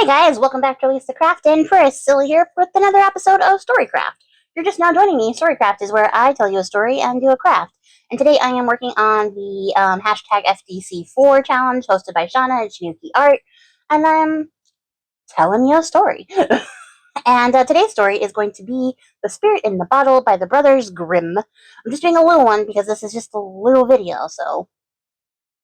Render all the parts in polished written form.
Hey guys, welcome back to Release the Craftin. Chris, Silly here with another episode of Storycraft. If you're just now joining me, Storycraft is where I tell you a story and do a craft. And today I am working on the hashtag FDC4 challenge hosted by Shauna and Shinuki Art, and I'm telling you a story. And today's story is going to be The Spirit in the Bottle by the brothers Grimm. I'm just doing a little one because this is just a little video, so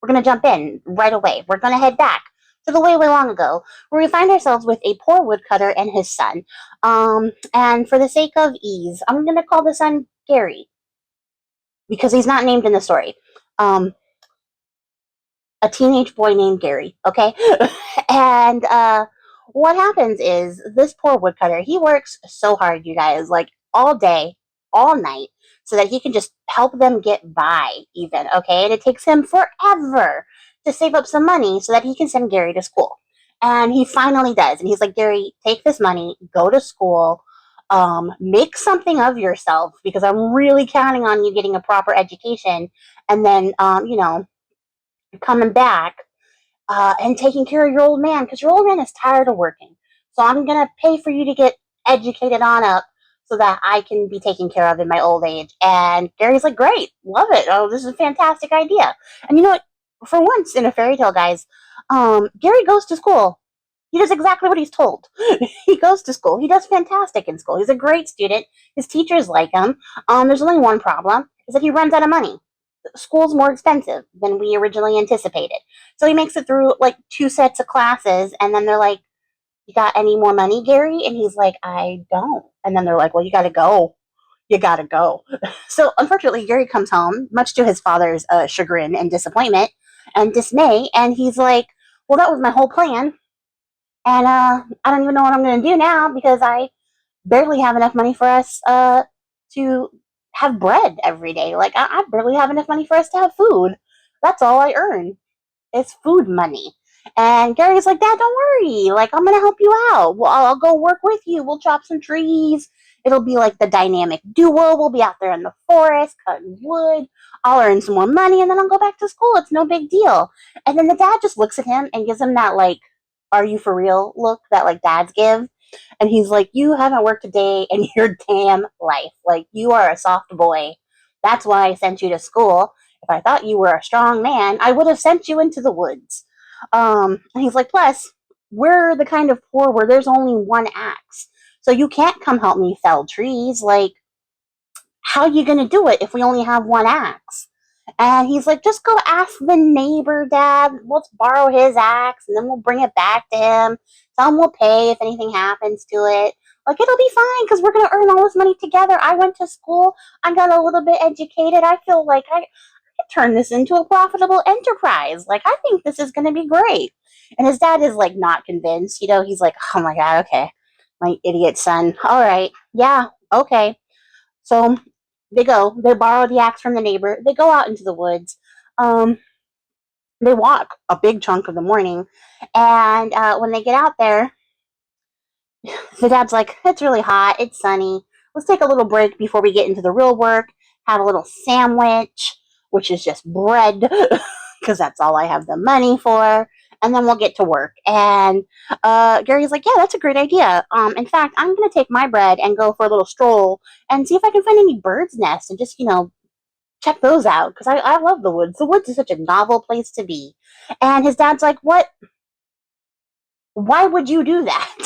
we're going to jump in right away. We're going to head back to the way, way long ago, where we find ourselves with a poor woodcutter and his son. And for the sake of ease, I'm going to call the son Gary, because he's not named in the story. A teenage boy named Gary, okay? And what happens is this poor woodcutter, he works so hard, you guys, like all day, all night, so that he can just help them get by, even, okay? And it takes him forever to save up some money so that he can send Gary to school. And he finally does. And he's like, Gary, take this money, go to school, make something of yourself, because I'm really counting on you getting a proper education, and then, coming back and taking care of your old man, because your old man is tired of working. So I'm going to pay for you to get educated on up so that I can be taken care of in my old age. And Gary's like, great, love it. Oh, this is a fantastic idea. And you know what? For once in a fairy tale, guys, Gary goes to school. He does exactly what he's told. He goes to school. He does fantastic in school. He's a great student. His teachers like him. There's only one problem, is that he runs out of money. School's more expensive than we originally anticipated. So he makes it through like 2 sets of classes, and then they're like, you got any more money, Gary? And he's like, I don't. And then they're like, well, you gotta go. You gotta go. So unfortunately, Gary comes home, much to his father's chagrin and disappointment and dismay, and he's like, well, that was my whole plan. And I don't even know what I'm gonna do now, because I barely have enough money for us to have bread every day. Like, I barely have enough money for us to have food. That's all I earn. It's food money. And Gary's like, Dad, don't worry. Like, I'm going to help you out. Well, I'll go work with you. We'll chop some trees. It'll be like the dynamic duo. We'll be out there in the forest cutting wood. I'll earn some more money, and then I'll go back to school. It's no big deal. And then the dad just looks at him and gives him that, like, are you for real look that, like, dads give. And he's like, you haven't worked a day in your damn life. Like, you are a soft boy. That's why I sent you to school. If I thought you were a strong man, I would have sent you into the woods. And he's like, plus, we're the kind of poor where there's only one axe. So you can't come help me fell trees. Like, how are you going to do it if we only have one axe? And he's like, just go ask the neighbor, Dad. Let's borrow his axe, and then we'll bring it back to him. Tell him we'll pay if anything happens to it. Like, it'll be fine, because we're going to earn all this money together. I went to school. I got a little bit educated. I feel like I could turn this into a profitable enterprise. Like, I think this is going to be great. And his dad is, like, not convinced. You know, he's like, oh, my God, okay. My idiot son. All right. Yeah, okay. So they borrow the axe from the neighbor, they go out into the woods, they walk a big chunk of the morning, and when they get out there, the dad's like, it's really hot, it's sunny, let's take a little break before we get into the real work, have a little sandwich, which is just bread, because that's all I have the money for, and then we'll get to work. And Gary's like, yeah, that's a great idea. In fact, I'm going to take my bread and go for a little stroll and see if I can find any birds' nests and just, check those out, because I love the woods. The woods is such a novel place to be. And his dad's like, what? Why would you do that?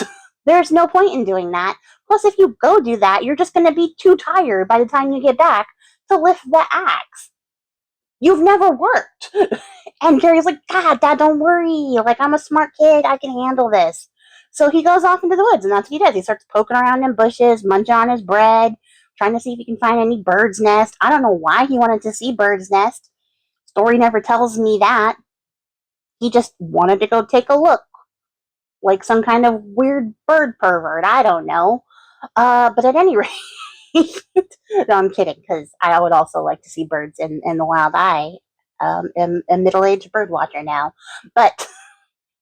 There's no point in doing that. Plus, if you go do that, you're just going to be too tired by the time you get back to lift the axe. You've never worked. And Gary's like, Dad, don't worry. Like, I'm a smart kid. I can handle this. So he goes off into the woods, and that's what he does. He starts poking around in bushes, munching on his bread, trying to see if he can find any bird's nest. I don't know why he wanted to see bird's nest. Story never tells me that. He just wanted to go take a look, like some kind of weird bird pervert. I don't know. But at any rate, no, I'm kidding, because I would also like to see birds in the wild. I am a middle-aged bird watcher now. But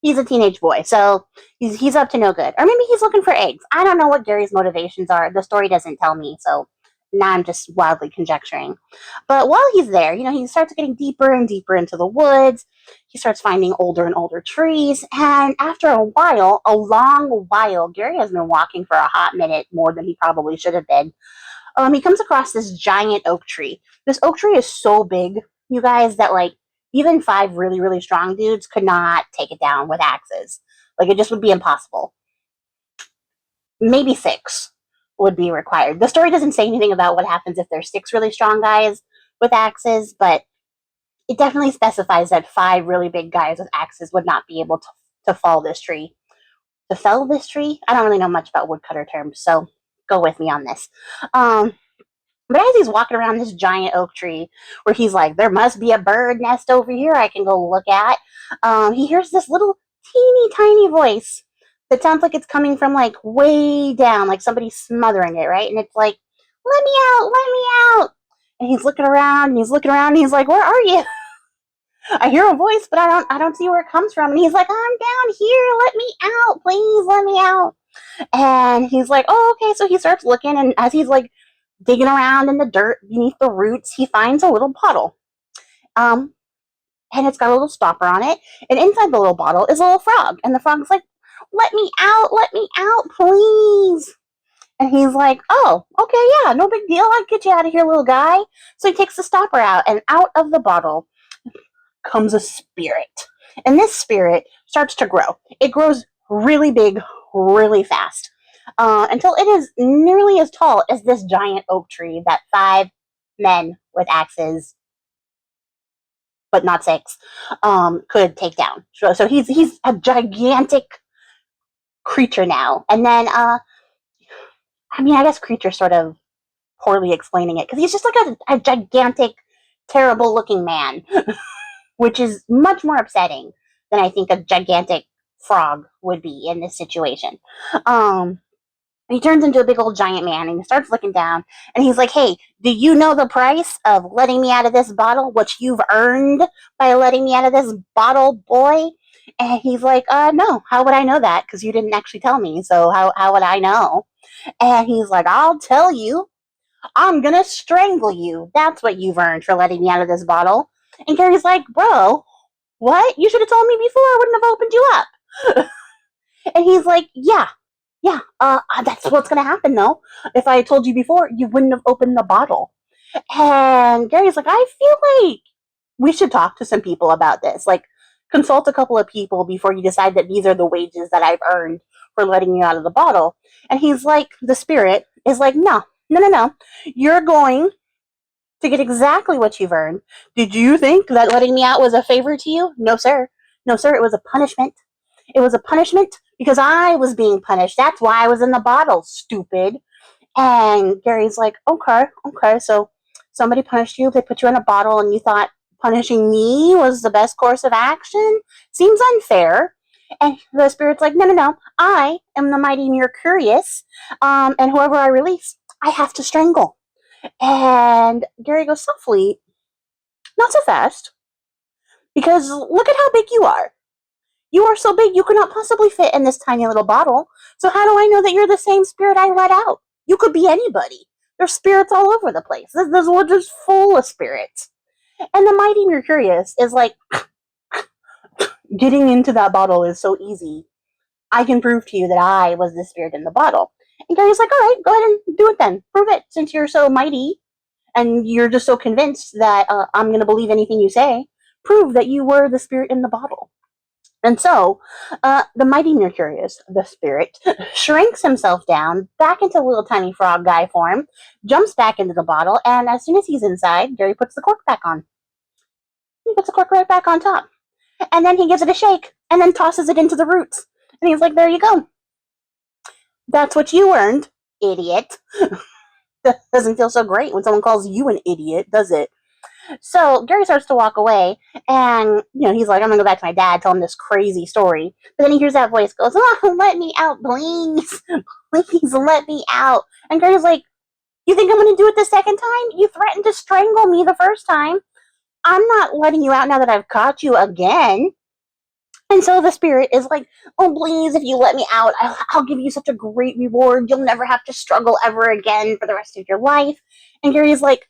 he's a teenage boy, so he's up to no good. Or maybe he's looking for eggs. I don't know what Gary's motivations are. The story doesn't tell me, so Now I'm just wildly conjecturing. But while he's there, he starts getting deeper and deeper into the woods. He starts finding older and older trees. And after a long while, Gary has been walking for a hot minute, more than he probably should have been. He comes across this giant oak tree. This oak tree is so big, you guys, that like even 5 really, really strong dudes could not take it down with axes. Like it just would be impossible. Maybe 6 would be required. The story doesn't say anything about what happens if there's 6 really strong guys with axes, but it definitely specifies that 5 really big guys with axes would not be able to fall this tree. To fell this tree? I don't really know much about woodcutter terms, so go with me on this. But as he's walking around this giant oak tree, where he's like, there must be a bird nest over here I can go look at, he hears this little teeny tiny voice that sounds like it's coming from like way down, like somebody's smothering it, right? And it's like, let me out, let me out. And he's looking around and he's looking around and he's like, where are you? I hear a voice, but I don't see where it comes from. And he's like, I'm down here, let me out, please let me out. And he's like, oh, okay. So he starts looking, and as he's like digging around in the dirt beneath the roots, he finds a little bottle. And it's got a little stopper on it. And inside the little bottle is a little frog. And the frog's like, let me out, please. And he's like, oh, okay, yeah, no big deal. I'll get you out of here, little guy. So he takes the stopper out, and out of the bottle comes a spirit. And this spirit starts to grow. It grows really big, really fast, until it is nearly as tall as this giant oak tree that 5 men with axes, but not 6, could take down. So he's a gigantic creature now. And then, I guess creature sort of poorly explaining it, because he's just like a gigantic, terrible looking man, which is much more upsetting than I think a gigantic frog would be in this situation. He turns into a big old giant man and he starts looking down and he's like, hey, do you know the price of letting me out of this bottle? What you've earned by letting me out of this bottle, boy? And he's like, no, how would I know that? Because you didn't actually tell me, so how would I know? And he's like, I'll tell you. I'm gonna strangle you. That's what you've earned for letting me out of this bottle. And Gary's like, bro, what? You should have told me before. I wouldn't have opened you up. And he's like, yeah, that's what's going to happen, though. If I had told you before, you wouldn't have opened the bottle. And Gary's like, I feel like we should talk to some people about this. Like, consult a couple of people before you decide that these are the wages that I've earned for letting you out of the bottle. And he's like, the spirit is like, no. You're going to get exactly what you've earned. Did you think that letting me out was a favor to you? No, sir. No, sir. It was a punishment. It was a punishment because I was being punished. That's why I was in the bottle, stupid. And Gary's like, okay. So somebody punished you. They put you in a bottle and you thought punishing me was the best course of action? Seems unfair. And the spirit's like, no. I am the mighty Mercurius. And whoever I release, I have to strangle. And Gary goes, softly, not so fast. Because look at how big you are. You are so big you could not possibly fit in this tiny little bottle. So how do I know that you're the same spirit I let out? You could be anybody. There's spirits all over the place. This woods is full of spirits. And the mighty Mercurius is like, getting into that bottle is so easy. I can prove to you that I was the spirit in the bottle. And Gary's like, all right, go ahead and do it then. Prove it, since you're so mighty and you're just so convinced that I'm going to believe anything you say. Prove that you were the spirit in the bottle. And so, the mighty Mercurius, the spirit, shrinks himself down back into little tiny frog guy form, jumps back into the bottle, and as soon as he's inside, Gary puts the cork back on. He puts the cork right back on top. And then he gives it a shake, and then tosses it into the roots. And he's like, there you go. That's what you earned, idiot. That doesn't feel so great when someone calls you an idiot, does it? So Gary starts to walk away, and he's like, I'm gonna go back to my dad, tell him this crazy story. But then he hears that voice goes, oh, let me out, please. Please let me out. And Gary's like, you think I'm gonna do it the second time? You threatened to strangle me the first time. I'm not letting you out now that I've caught you again. And so the spirit is like, oh, please, if you let me out, I'll give you such a great reward. You'll never have to struggle ever again for the rest of your life. And Gary's like,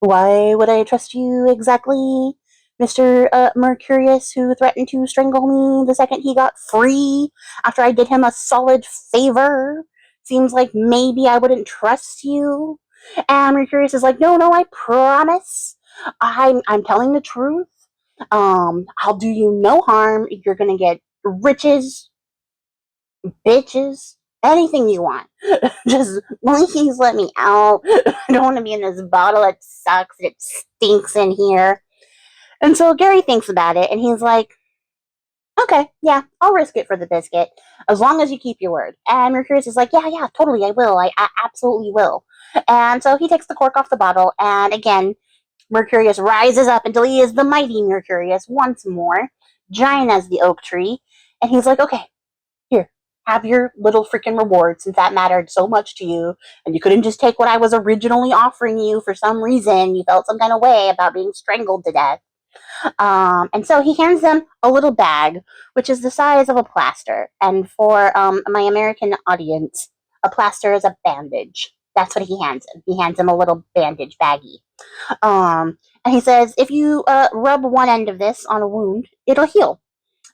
why would I trust you exactly, Mr. Mercurius, who threatened to strangle me the second he got free after I did him a solid favor? Seems like maybe I wouldn't trust you. And Mercurius is like, no, no, I promise. I'm telling the truth. I'll do you no harm. You're gonna get riches, bitches, anything you want. Just please let me out. I don't want to be in this bottle. It sucks. It stinks in here. And so Gary thinks about it and he's like, okay, yeah, I'll risk it for the biscuit as long as you keep your word. And Mercurius is like, yeah, yeah, totally, I will. I absolutely will. And so he takes the cork off the bottle, and again, Mercurius rises up until he is the mighty Mercurius once more, giant as the oak tree. And he's like, okay, here, have your little freaking reward since that mattered so much to you. And you couldn't just take what I was originally offering you for some reason. You felt some kind of way about being strangled to death. And so he hands them a little bag, which is the size of a plaster. And for my American audience, a plaster is a bandage. That's what he hands him. He hands him a little bandage baggie. And he says, if you rub one end of this on a wound, it'll heal.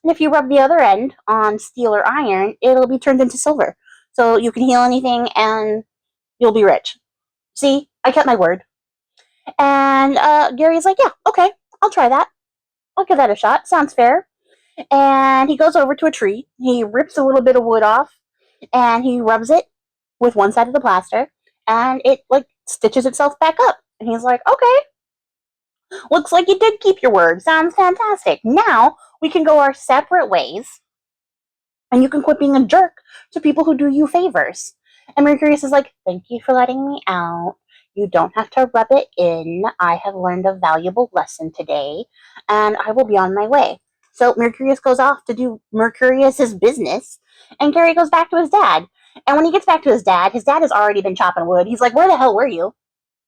And if you rub the other end on steel or iron, it'll be turned into silver. So you can heal anything and you'll be rich. See, I kept my word. And Gary's like, yeah, okay, I'll try that. I'll give that a shot. Sounds fair. And he goes over to a tree. He rips a little bit of wood off and he rubs it with one side of the plaster and it like stitches itself back up. And he's like, okay, looks like you did keep your word. Sounds fantastic. Now we can go our separate ways and you can quit being a jerk to people who do you favors. And Mercurius is like, thank you for letting me out. You don't have to rub it in. I have learned a valuable lesson today, and I will be on my way. So Mercurius goes off to do Mercurius's business, and Gary goes back to his dad. And when he gets back to his dad has already been chopping wood. He's like, where the hell were you?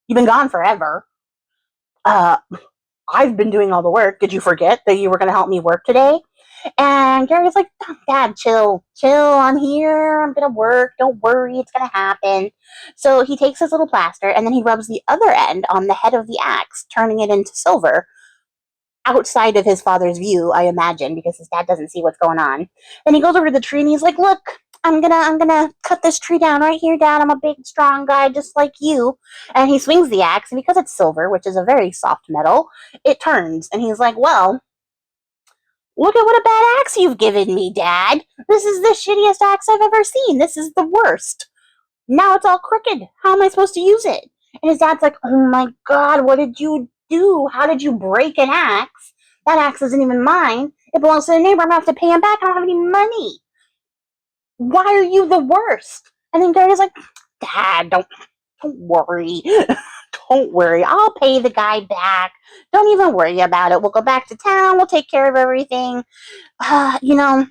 You've been gone forever. Uh, I've been doing all the work. Did you forget that you were going to help me work today? And Gary's like, oh, Dad, chill, I'm here, I'm gonna work, don't worry, it's gonna happen. So he takes his little plaster and then he rubs the other end on the head of the axe, turning it into silver, outside of his father's view, I imagine, because his dad doesn't see what's going on. Then he goes over to the tree and he's like, look, I'm gonna cut this tree down right here, Dad. I'm a big, strong guy just like you. And he swings the axe, and because it's silver, which is a very soft metal, it turns. And he's like, well, look at what a bad axe you've given me, Dad. This is the shittiest axe I've ever seen. This is the worst. Now it's all crooked. How am I supposed to use it? And his dad's like, oh my God, what did you do? How did you break an axe? That axe isn't even mine. It belongs to the neighbor. I'm going to have to pay him back. I don't have any money. Why are you the worst? And then Gary's like, Dad, don't worry. Don't worry. I'll pay the guy back. Don't even worry about it. We'll go back to town. We'll take care of everything. You know,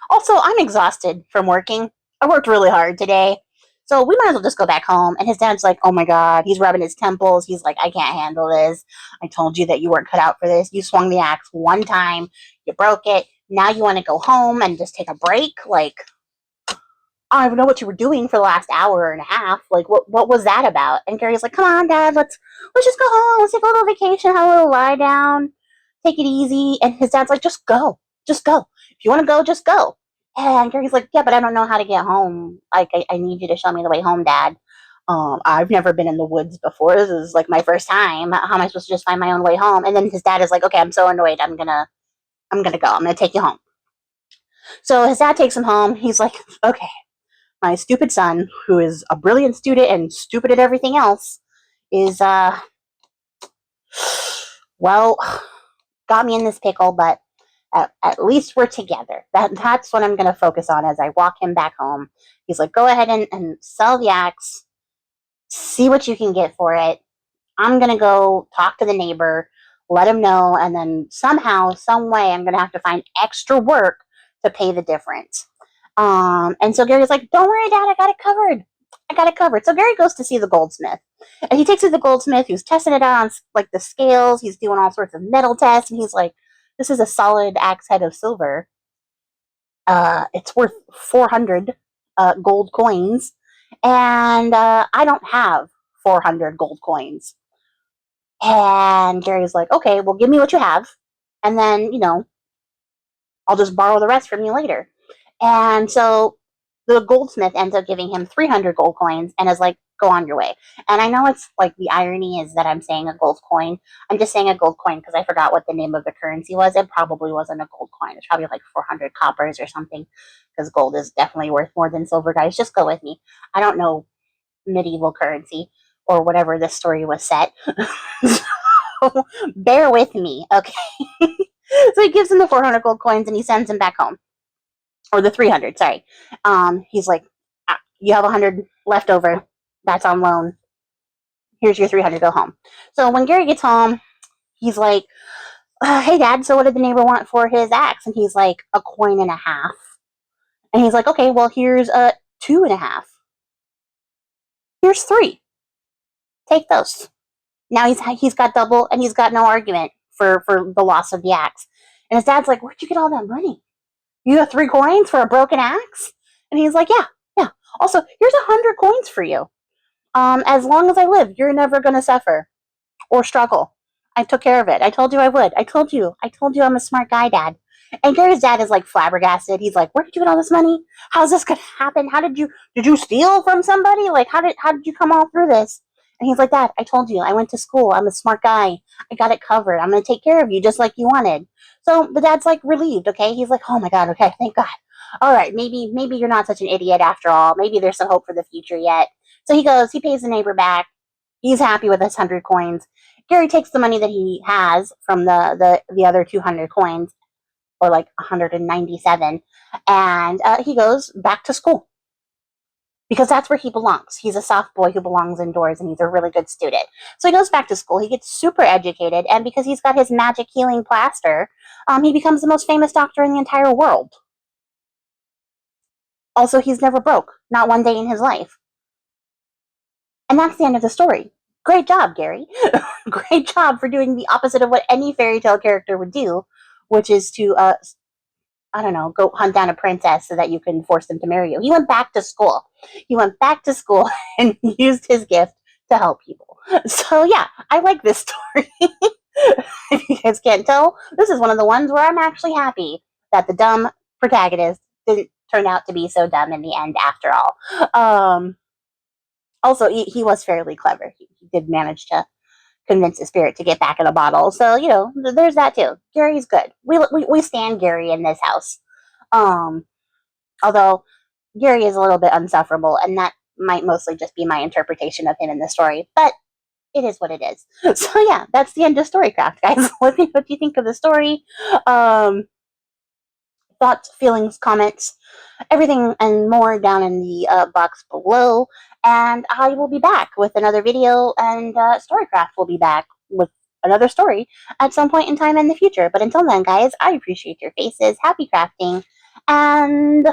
also, I'm exhausted from working. I worked really hard today. So we might as well just go back home. And his dad's like, oh my God, he's rubbing his temples. He's like, I can't handle this. I told you that you weren't cut out for this. You swung the axe one time. You broke it. Now you want to go home and just take a break? Like, I don't even know what you were doing for the last hour and a half. Like, what was that about? And Gary's like, come on, Dad, let's just go home. Let's take a little vacation, have a little lie down, take it easy. And his dad's like, just go. Just go. If you want to go, just go. And Gary's like, yeah, but I don't know how to get home. Like, I need you to show me the way home, Dad. I've never been in the woods before. This is like my first time. How am I supposed to just find my own way home? And then his dad is like, okay, I'm so annoyed. I'm gonna go. I'm gonna take you home. So his dad takes him home. He's like, okay, my stupid son, who is a brilliant student and stupid at everything else, is well, got me in this pickle, but at least we're together. That's what I'm going to focus on as I walk him back home. He's like, go ahead and sell the axe, see what you can get for it. I'm going to go talk to the neighbor, let him know, and then somehow, some way, I'm going to have to find extra work to pay the difference. And so Gary's like, don't worry, Dad, I got it covered. I got it covered. So Gary goes to see the goldsmith. And he takes it to the goldsmith who's testing it out on like the scales. He's doing all sorts of metal tests. And he's like, This is a solid axe head of silver. It's worth 400 gold coins, and I don't have 400 gold coins. And Gary's like, okay, well, give me what you have, and then, I'll just borrow the rest from you later. And so the goldsmith ends up giving him 300 gold coins and is like, go on your way. And I know it's like the irony is that I'm saying a gold coin. I'm just saying a gold coin because I forgot what the name of the currency was. It probably wasn't a gold coin. It's probably like 400 coppers or something because gold is definitely worth more than silver, guys. Just go with me. I don't know medieval currency or whatever this story was set. So bear with me, okay? So he gives him the 400 gold coins and he sends him back home. Or the 300, sorry. He's like, you have 100 left over. That's on loan. Here's your 300, go home. So when Gary gets home, he's like, hey, Dad, so what did the neighbor want for his axe? And he's like, a coin and a half. And he's like, okay, well, here's a 2.5. Here's 3. Take those. Now he's got double, and he's got no argument for the loss of the axe. And his dad's like, where'd you get all that money? You got 3 coins for a broken axe? And he's like, yeah. Also, here's 100 coins for you. As long as I live, you're never going to suffer or struggle. I took care of it. I told you I would. I told you I'm a smart guy, Dad. And Gary's dad is like flabbergasted. He's like, where did you get all this money? How's this going to happen? Did you steal from somebody? Like, how did you come all through this? And he's like, Dad, I told you, I went to school. I'm a smart guy. I got it covered. I'm going to take care of you just like you wanted. So the dad's like relieved, okay? He's like, oh my God, okay, thank God. All right, maybe you're not such an idiot after all. Maybe there's some hope for the future yet. So he pays the neighbor back. He's happy with his 100 coins. Gary takes the money that he has from the other 200 coins, or like 197, and he goes back to school because that's where he belongs. He's a soft boy who belongs indoors, and he's a really good student. So he goes back to school. He gets super educated, and because he's got his magic healing plaster, he becomes the most famous doctor in the entire world. Also, he's never broke, not one day in his life. And that's the end of the story. Great job, Gary. Great job for doing the opposite of what any fairy tale character would do, which is to, I don't know, go hunt down a princess so that you can force them to marry you. He went back to school. He went back to school and used his gift to help people. So, yeah, I like this story. If you guys can't tell, this is one of the ones where I'm actually happy that the dumb protagonist didn't turn out to be so dumb in the end after all. Also, he was fairly clever. He did manage to convince the spirit to get back in a bottle. So, there's that too. Gary's good. We stand Gary in this house. Although Gary is a little bit unsufferable, and that might mostly just be my interpretation of him in the story. But it is what it is. So yeah, that's the end of Storycraft, guys. Let me know what you think of the story. Thoughts, feelings, comments, everything and more down in the box below. And I will be back with another video, and Storycraft will be back with another story at some point in time in the future. But until then, guys, I appreciate your faces. Happy crafting, and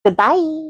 goodbye.